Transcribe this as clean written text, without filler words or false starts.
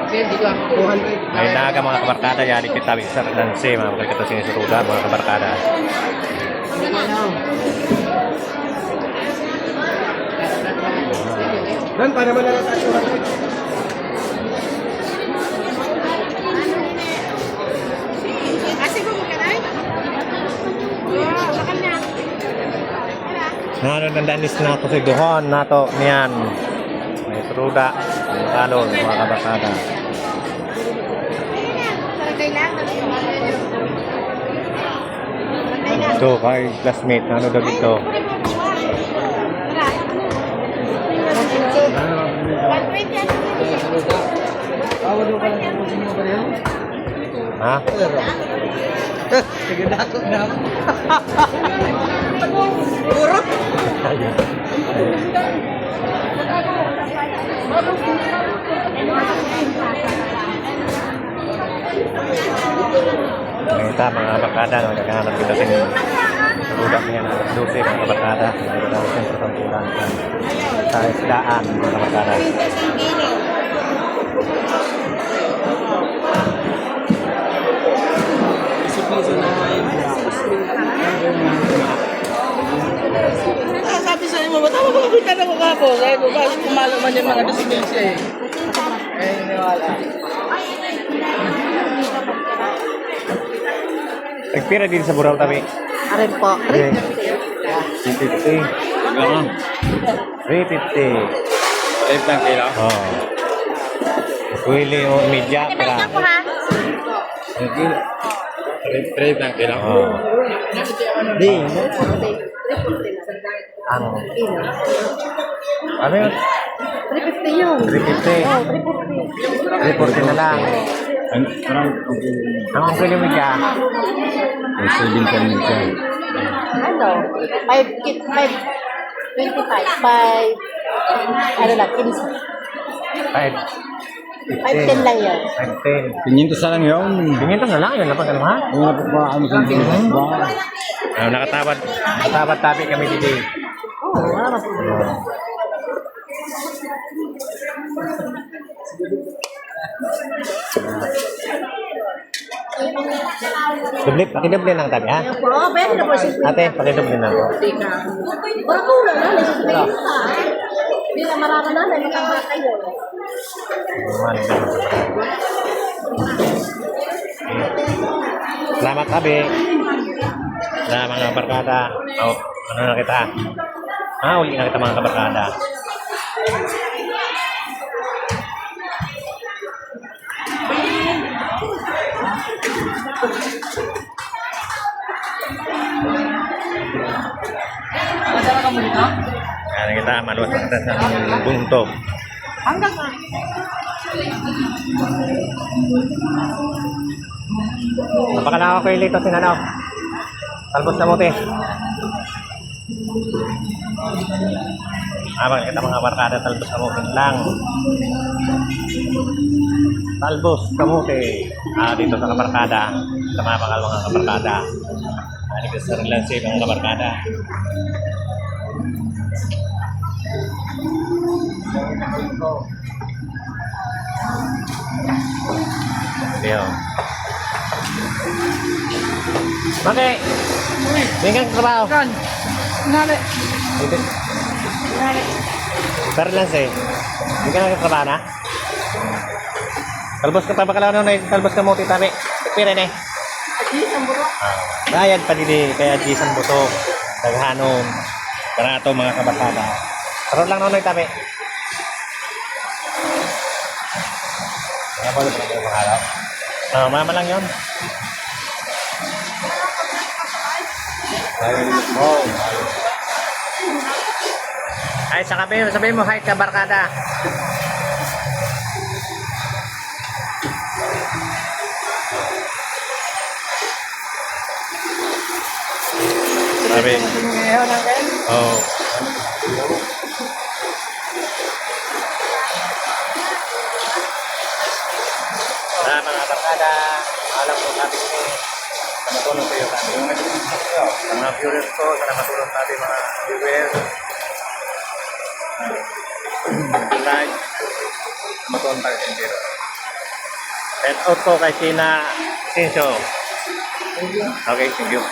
May naga mga kabarkada, yari kita sa Lanse, mga pagkita sinusuruda, mga kabarkada. Dan, para malalat at surat. Nandanis na ako si Duhon, nato niyan. May truda, may kalon, mga kabarkada. Ito, kay classmate, ano daw dito? Ha? Sige na ako na. Puro. Ito, mga kabarkada, naghahanap kita sa truda niya na 12, mga kabarkada. Naghahanap kita sa truda sa isdaan, mga kabarkada. Sabi sa inyo, ba't ako makakita na ko kapo? Sabi ko, kasi kumalo man yung mga dismissya eh. Eh, niwala. Nagpira din sa Buraw tabi. Arin po. 350. Oo. 350. 5 lang kilo. Oo. Kuili o media para. Kilo. 3 lang kilo. Oo. Di. Ang ano yun? 350 yun. 350. 340 na lang. Ang kuili media. 7 kami siya. Ano? 25. 5. Ano lang, 15. 510 lang yun. 510. 500 lang yun. 500 na lang yun. Napag ano ha? Wala pa pa ano sa ba? Nakatawad tabi kami dito. Oo, wala mas. Pakidoble lang tabi ha? Oo, pwede na po siya. Ate, pakidoble na ako. Wala ko lang, hindi na marami na, may matamba kayo. Salamat tabi. Na mga barkada. Oh, ano na kita? Uli na kita mga kabarkada. Kaya kita maluwas na kita sa buntog. Hanggang na. Napakalawak ko yung lito sinanaw. Talbos na muti. Kita mga barkada, talbos na muti lang. Talbos na muti. Dito sa kabarkada. Sa mga pangal mga kabarkada. Dito sa Lanse mga kabarkada. Ayo. Bakit? Bingkan ka trabaho. Kan. Nale. Pero lang sa'yo. Hindi ka nagkatrabaho na? Talbos ka pa ba kalaw na talbos ka mo titabi? Pira na eh. Bayad pa din kaya gisang buto. Daghanon. Barato mga kabarkada. Pero lang na tabi. Kaya po ito mga araw. Mama lang yun. Ay, sabihin mo, hi ka barkada. Sabi. Oh. Mga barkada, alam ko natin ni matulong kayo kami. Sa mga viewers ko, sana matulong natin mga viewers. Like, matulong tayo sa Shout out po kay Tina Sinso. Okay, thank you.